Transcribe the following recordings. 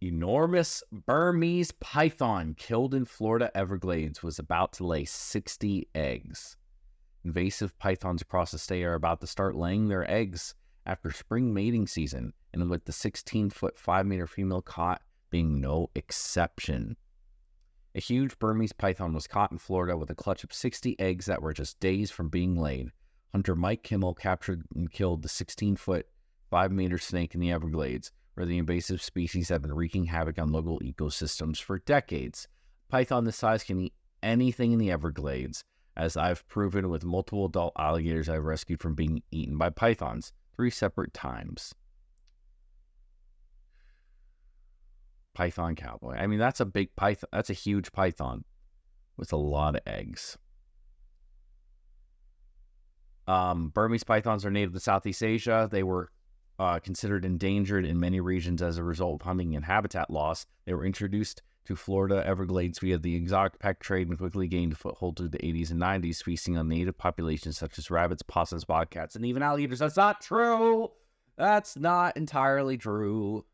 Enormous Burmese python killed in Florida Everglades was about to lay 60 eggs. Invasive pythons across the state are about to start laying their eggs after spring mating season, and with the 16-foot, 5-meter female caught being no exception. A huge Burmese python was caught in Florida with a clutch of 60 eggs that were just days from being laid. Hunter Mike Kimmel captured and killed the 16-foot, 5-meter snake in the Everglades, where the invasive species have been wreaking havoc on local ecosystems for decades. Python this size can eat anything in the Everglades, as I've proven with multiple adult alligators I've rescued from being eaten by pythons 3 separate times. Python cowboy. I mean, that's a big python. That's a huge python with a lot of eggs. Burmese pythons are native to Southeast Asia. They were considered endangered in many regions as a result of hunting and habitat loss. They were introduced to Florida Everglades via the exotic pet trade and quickly gained a foothold through the 80s and 90s, feasting on native populations such as rabbits, possums, bobcats, and even alligators. That's not true. That's not entirely true.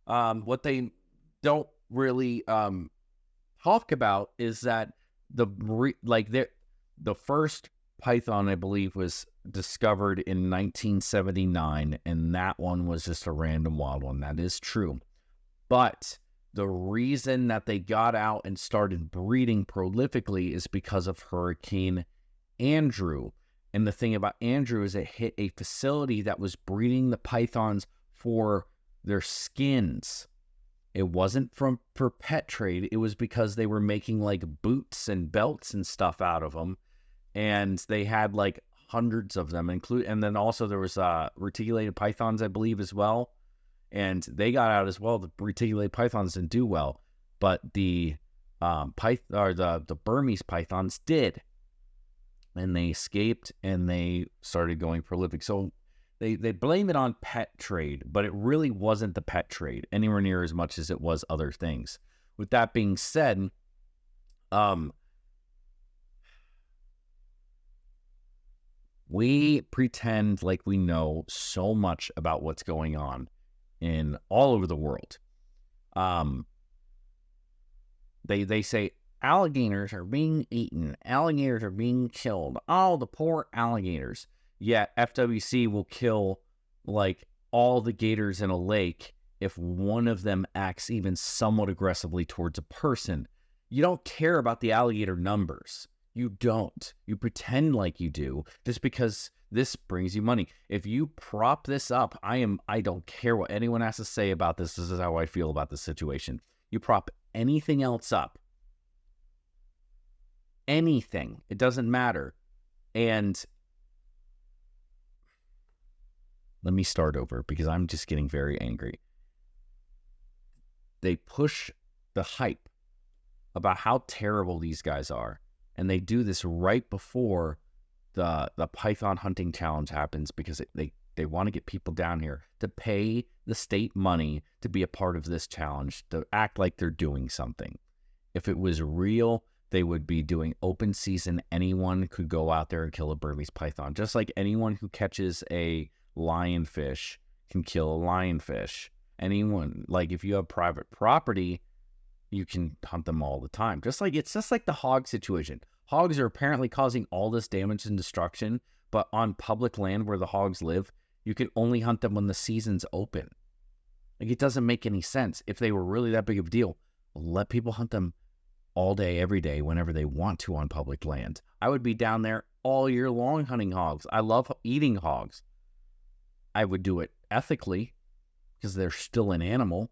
What they don't really talk about is that the first python, I believe, was discovered in 1979, and that one was just a random wild one. That is true. But the reason that they got out and started breeding prolifically is because of Hurricane Andrew. And the thing about Andrew is it hit a facility that was breeding the pythons for their skins. It wasn't for pet trade. It was because they were making like boots and belts and stuff out of them. And they had like hundreds of them, and then also there was reticulated pythons, I believe, as well. And they got out as well. The reticulated pythons didn't do well, but the Burmese pythons did, and they escaped and they started going prolific. So they blame it on pet trade, but it really wasn't the pet trade anywhere near as much as it was other things. With that being said, we pretend like we know so much about what's going on in all over the world. They say alligators are being eaten, alligators are being killed. Oh, the poor alligators. Yet FWC will kill like all the gators in a lake if one of them acts even somewhat aggressively towards a person. You don't care about the alligator numbers. You don't. You pretend like you do just because this brings you money. If you prop this up, I don't care what anyone has to say about this. This is how I feel about the situation. You prop anything else up. Anything. It doesn't matter. And let me start over because I'm just getting very angry. They push the hype about how terrible these guys are. And they do this right before the python hunting challenge happens because they want to get people down here to pay the state money to be a part of this challenge, to act like they're doing something. If it was real, they would be doing open season. Anyone could go out there and kill a Burmese python, just like anyone who catches a lionfish can kill a lionfish. Anyone, like if you have private property, you can hunt them all the time. It's just like the hog situation. Hogs are apparently causing all this damage and destruction, but on public land where the hogs live, you can only hunt them when the season's open. Like, it doesn't make any sense. If they were really that big of a deal, let people hunt them all day, every day, whenever they want to on public land. I would be down there all year long hunting hogs. I love eating hogs. I would do it ethically because they're still an animal.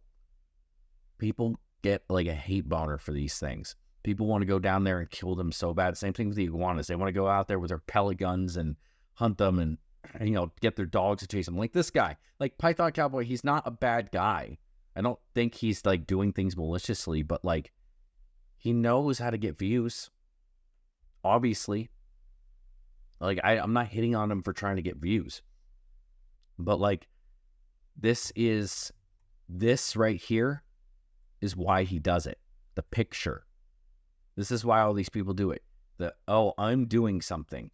People get like a hate boner for these things. People want to go down there and kill them so bad. Same thing with the iguanas. They want to go out there with their pellet guns and hunt them and get their dogs to chase them. Like this guy, like Python Cowboy, he's not a bad guy. I don't think he's like doing things maliciously, but like he knows how to get views. Obviously. Like I'm not hitting on him for trying to get views. But like this right here is why he does it. The picture. This is why all these people do it. I'm doing something.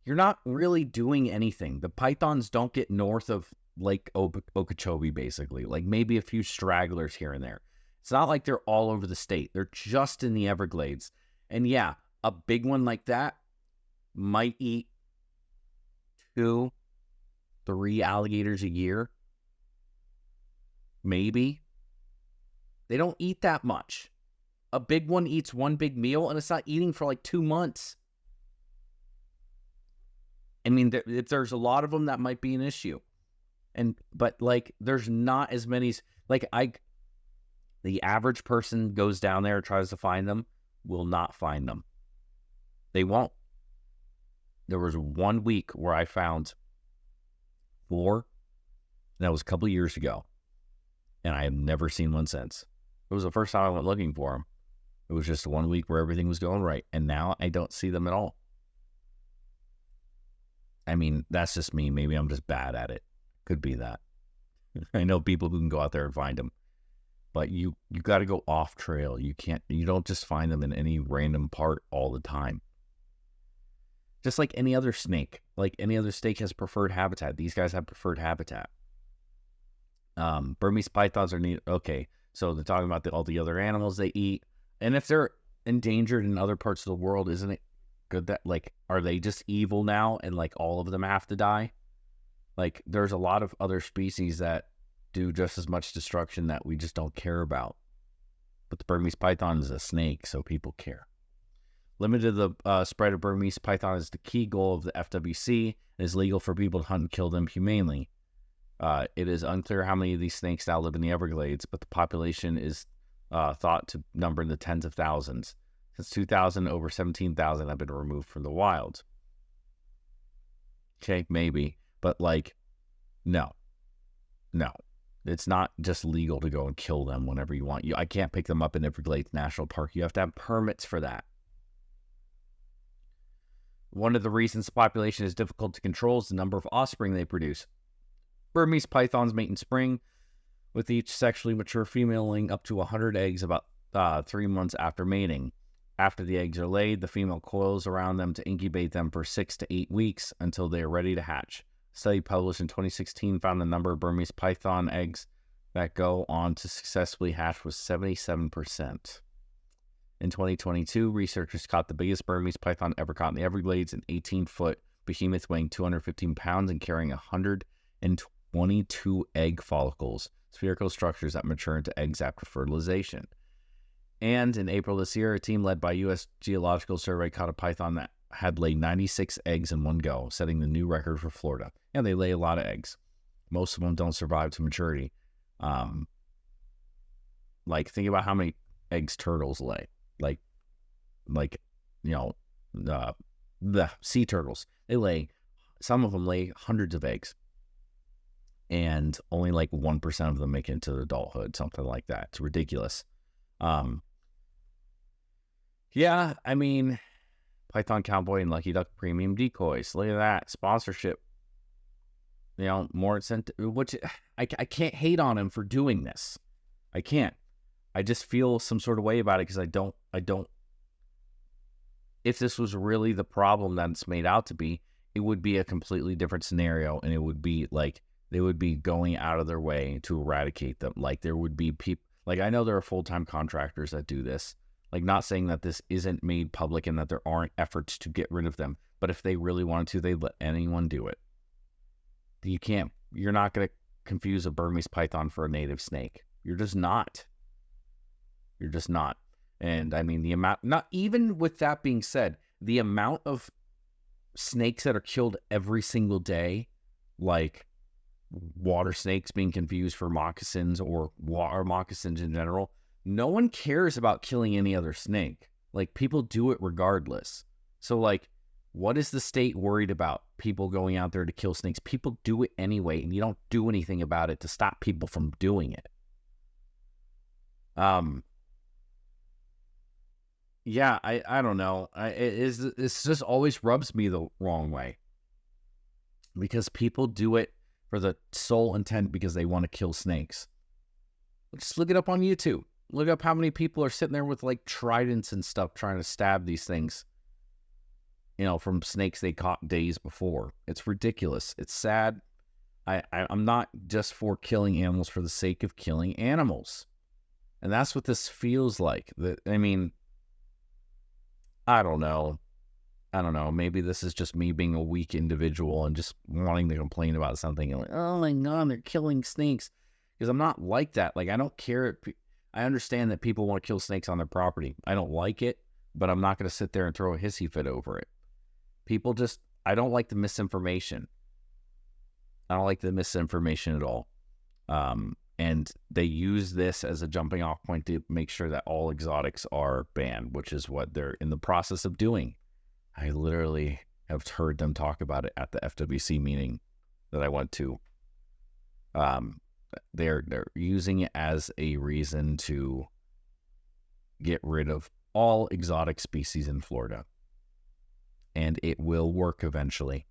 You're not really doing anything. The pythons don't get north of Lake Okeechobee, basically. Like maybe a few stragglers here and there. It's not like they're all over the state. They're just in the Everglades. And yeah, a big one like that might eat 2, 3 alligators a year. Maybe. They don't eat that much. A big one eats one big meal, and it's not eating for like 2 months. I mean, if there's a lot of them, that might be an issue. But like, there's not as many. Like, the average person goes down there, tries to find them, will not find them. They won't. There was 1 week where I found 4, and that was a couple of years ago, and I have never seen one since. It was the first time I went looking for them. It was just 1 week where everything was going right, and now I don't see them at all. I mean, that's just me. Maybe I'm just bad at it. Could be that. I know people who can go out there and find them, but you got to go off trail. You don't just find them in any random part all the time. Just like any other snake. Like any other snake has preferred habitat. These guys have preferred habitat. Burmese pythons are neat. Okay, so they're talking about all the other animals they eat. And if they're endangered in other parts of the world, isn't it good that, like, are they just evil now and like all of them have to die? Like, there's a lot of other species that do just as much destruction that we just don't care about. But the Burmese python is a snake, so people care. Limited the spread of Burmese python is the key goal of the FWC. It is legal for people to hunt and kill them humanely. It is unclear how many of these snakes now live in the Everglades, but the population is thought to number in the tens of thousands. Since 2000, over 17,000 have been removed from the wild. Okay, maybe. But, like, no. It's not just legal to go and kill them whenever you want. I can't pick them up in Everglades National Park. You have to have permits for that. One of the reasons the population is difficult to control is the number of offspring they produce. Burmese pythons mate in spring, with each sexually mature female laying up to 100 eggs about 3 months after mating. After the eggs are laid, the female coils around them to incubate them for 6 to 8 weeks until they are ready to hatch. A study published in 2016 found the number of Burmese python eggs that go on to successfully hatch was 77%. In 2022, researchers caught the biggest Burmese python ever caught in the Everglades, an 18-foot behemoth weighing 215 pounds and carrying 122 egg follicles, spherical structures that mature into eggs after fertilization. And in April this year, a team led by U.S. Geological Survey caught a python that had laid 96 eggs in one go, setting the new record for Florida. And they lay a lot of eggs. Most of them don't survive to maturity. Like, think about how many eggs turtles lay. Like you know, the sea turtles. Some of them lay hundreds of eggs. And only like 1% of them make it into adulthood, something like that. It's ridiculous. Yeah, I mean, Python Cowboy and Lucky Duck premium decoys. Look at that. Sponsorship. You know, more incentive, which I can't hate on him for doing this. I can't. I just feel some sort of way about it because I don't, if this was really the problem that it's made out to be, it would be a completely different scenario, and it would be like, they would be going out of their way to eradicate them. Like, there would be people, like, I know there are full-time contractors that do this. Like, not saying that this isn't made public and that there aren't efforts to get rid of them, but if they really wanted to, they'd let anyone do it. You're not going to confuse a Burmese python for a native snake. You're just not. And I mean, the amount, not even with that being said, the amount of snakes that are killed every single day, like water snakes being confused for moccasins or moccasins in general, no one cares about killing any other snake. Like, people do it regardless. So, like, what is the state worried about people going out there to kill snakes? People do it anyway, and you don't do anything about it to stop people from doing it. Yeah, I don't know. It's just always rubs me the wrong way. Because people do it for the sole intent because they want to kill snakes. Just look it up on YouTube. Look up how many people are sitting there with like tridents and stuff trying to stab these things, you know, from snakes they caught days before. It's ridiculous. It's sad. I'm not just for killing animals for the sake of killing animals. And that's what this feels like. I mean, I don't know. Maybe this is just me being a weak individual and just wanting to complain about something. And like, oh my God, they're killing snakes. Because I'm not like that. Like, I don't care. I understand that people want to kill snakes on their property. I don't like it, but I'm not going to sit there and throw a hissy fit over it. I don't like the misinformation. I don't like the misinformation at all. And they use this as a jumping off point to make sure that all exotics are banned, which is what they're in the process of doing. I literally have heard them talk about it at the FWC meeting that I went to. They're using it as a reason to get rid of all exotic species in Florida. And it will work eventually.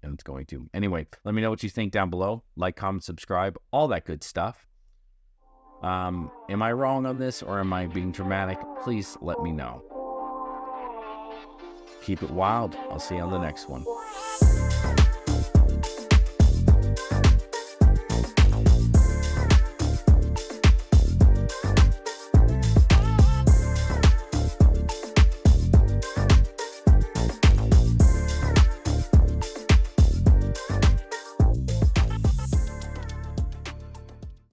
And it's going to. Anyway, let me know what you think down below. Like, comment, subscribe, all that good stuff. Am I wrong on this or am I being dramatic? Please let me know. Keep it wild. I'll see you on the next one.